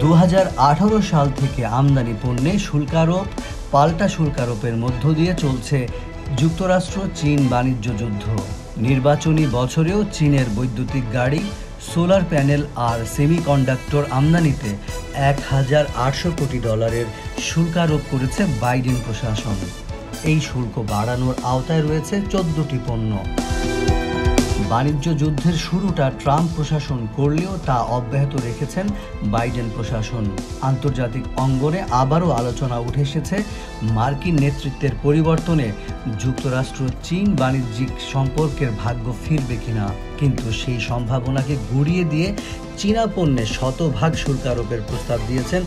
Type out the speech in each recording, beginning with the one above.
2018 সাল থেকে আমদানি পণ্যে শুল্কারোপ পাল্টা শুল্কারোপের মধ্য দিয়ে চলছে যুক্তরাষ্ট্র চীন বাণিজ্য যুদ্ধ। নির্বাচনী বছরেও চীনের বৈদ্যুতিক গাড়ি, সোলার প্যানেল আর সেমিকন্ডাক্টর আমদানিতে $1,800 কোটি শুল্কারোপ করেছে বাইডেন প্রশাসন। এই শুল্ক বাড়ানোর আওতায় রয়েছে 14টি পণ্য। বাণিজ্য যুদ্ধের শুরুটা ট্রাম্প প্রশাসন করলেও তা অব্যাহত রেখেছেন বাইডেন প্রশাসন। আন্তর্জাতিক অঙ্গনে আবারও আলোচনা উঠে এসেছে মার্কিন নেতৃত্বের পরিবর্তনে যুক্তরাষ্ট্র চীন বাণিজ্যিক সম্পর্কের ভাগ্য ফিরবে কিনা। কিন্তু সেই সম্ভাবনাকে গুড়িয়ে দিয়ে চীনা পণ্যে শতভাগ শুল্কারোপের প্রস্তাব দিয়েছেন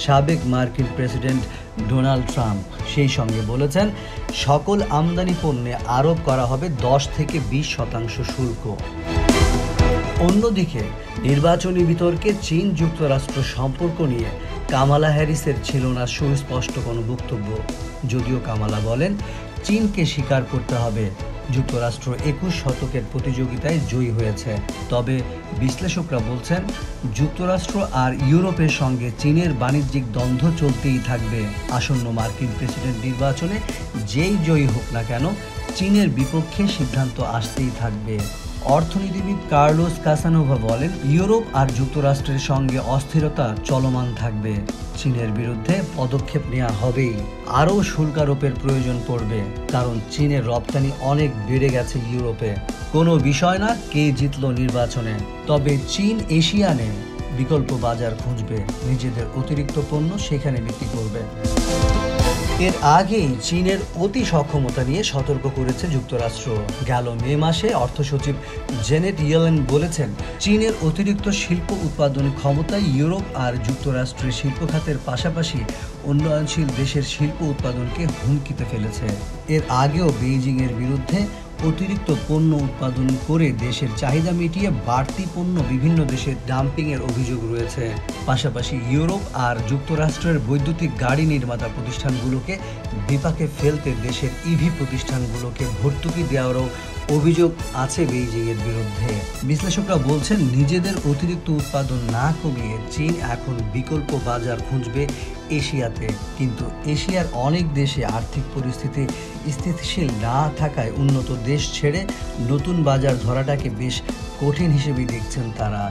সাবেক মার্কিন প্রেসিডেন্ট ডোনাল্ড ট্রাম্প। সেই সঙ্গে বলেছেন সকল আমদানি পণ্যে আরোপ করা হবে 10 থেকে 20% শুল্ক। অন্যদিকে নির্বাচনী বিতর্কে চীন যুক্তরাষ্ট্র সম্পর্ক নিয়ে কামালা হ্যারিসের ছিল না সুস্পষ্ট কোনো বক্তব্য। যদিও কামালা বলেন চীনকে স্বীকার করতে হবে যুক্তরাষ্ট্র 21 শতকের প্রতিযোগিতায় জয়ী হয়েছে। তবে বিশ্লেষকরা বলছেন যুক্তরাষ্ট্র আর ইউরোপের সঙ্গে চীনের বাণিজ্যিক দ্বন্দ্ব চলতেই থাকবে। আসন্ন মার্কিন প্রেসিডেন্ট নির্বাচনে যেই জয়ী হোক না কেন চীনের বিপক্ষে সিদ্ধান্ত আসতেই থাকবে। অর্থনীতিবিদ কার্লোস কাসানোভা বলেন ইউরোপ আর যুক্তরাষ্ট্রের সঙ্গে অস্থিরতা চলমান থাকবে। চীনের বিরুদ্ধে পদক্ষেপ নেওয়া হবেই। আরও শুল্কারোপের প্রয়োজন পড়বে, কারণ চীনের রপ্তানি অনেক বেড়ে গেছে ইউরোপে। কোনো বিষয় না কে জিতল নির্বাচনে, তবে চীন এশিয়ানে বিকল্প বাজার খুঁজবে, নিজেদের অতিরিক্ত পণ্য সেখানে বিক্রি করবে। এর আগেই চীনের অতি সক্ষমতা নিয়ে সতর্ক করেছে যুক্তরাষ্ট্র। গেল মে মাসে অর্থ সচিব জেনেট ইয়েলেন বলেছেন চীনের অতিরিক্ত শিল্প উৎপাদন ক্ষমতায় ইউরোপ আর যুক্তরাষ্ট্রের শিল্প খাতের পাশাপাশি উন্নয়নশীল দেশের শিল্প উৎপাদনকে হুমকিতে ফেলেছে। এর আগেও বেইজিংয়ের বিরুদ্ধে অতিরিক্ত পণ্য উৎপাদন করে দেশের চাহিদা মিটিয়ে বাড়তি পণ্য বিভিন্ন দেশে ডাম্পিংয়ের অভিযোগ রয়েছে। পাশাপাশি ইউরোপ আর যুক্তরাষ্ট্রের বৈদ্যুতিক গাড়ি নির্মাতা প্রতিষ্ঠানগুলোকে বিপাকে ফেলতে দেশের ইভি প্রতিষ্ঠানগুলোকে ভর্তুকি দেওয়ারও অভিযোগ আছে বেইজিংয়ের বিরুদ্ধে। বিশ্লেষকরা বলছেন নিজেদের অতিরিক্ত উৎপাদন না কমিয়ে চীন এখন বিকল্প বাজার খুঁজবে এশিয়াতে। কিন্তু এশিয়ার অনেক দেশে আর্থিক পরিস্থিতি স্থিতিশীল না থাকায় উন্নত দেশ ছেড়ে নতুন বাজার ধরাটাকে বেশ কঠিন হিসেবে দেখছেন তারা।